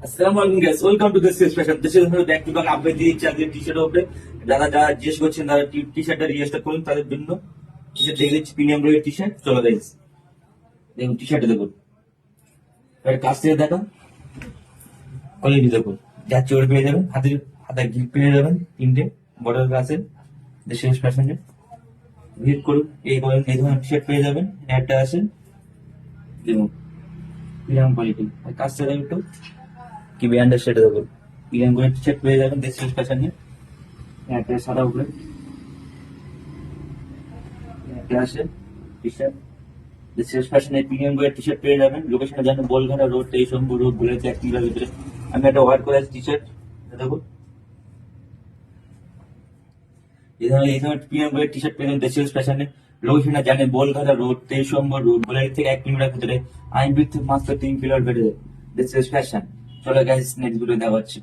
আসসালামু আলাইকুম guys, welcome to this special. This is back to back update দিয়ে দিচ্ছি আজকে টি-শার্টের উপরে। যারা জিজ্ঞেস করছেন তারা টি-শার্টটা রিজিস্টার করুন তাদের জন্য। টি-শার্ট দেখে দিচ্ছি, প্রিমিয়াম রেটের টি-শার্ট। চলো গাইস, দেখুন টি-শার্টটা দেখুন, এর কাছ থেকে দেখুন, কোয়ালিটি দেখুন, যা চোর পেয়ে যাবেন, হাতে গিফট পেয়ে যাবেন তিনটে বর্ডার আছে দেশের ফ্যাশনে। ভিজিট করুন, এই ধরনের টি-শার্ট পেয়ে যাবেন। একটা আছে দেখুন, প্রিমিয়াম কোয়ালিটি। কাছ থেকে একটু কি ব্র্যান্ডের সেটা দেখুন, প্রিমিয়াম করে টি-শার্ট পেয়ে যাবেন দেশের ফ্যাশনে। একটা সাদা উপরে একটা আছে টি-শার্ট শেষ ফ্যাশনের প্রিমিয়াম করে টি-শার্ট পেয়ে যাবেন। লোকেশনে জানেন, বলঘাটা রোড, তেইশম্বর রোড বলেছে 1 কিলোর ভিতরে। আমি একটা অর্ডার করে আছি টি-শার্ট, দেখুন এই ধরনের প্রিমিয়াম করে টি-শার্ট পেয়ে যাবেন দেশের ফ্যাশনে। লোকেশনে জানেন, বলঘাটা রোড, তেইশম্বর রোড বলে থেকে 1 কিলোমিটার ভিতরে। আমি থেকে মাত্র 3 কিলোর ভিতরে দেশের ফ্যাশন। চলো গাইস, নেক্সট ভিডিও দেখা হচ্ছে।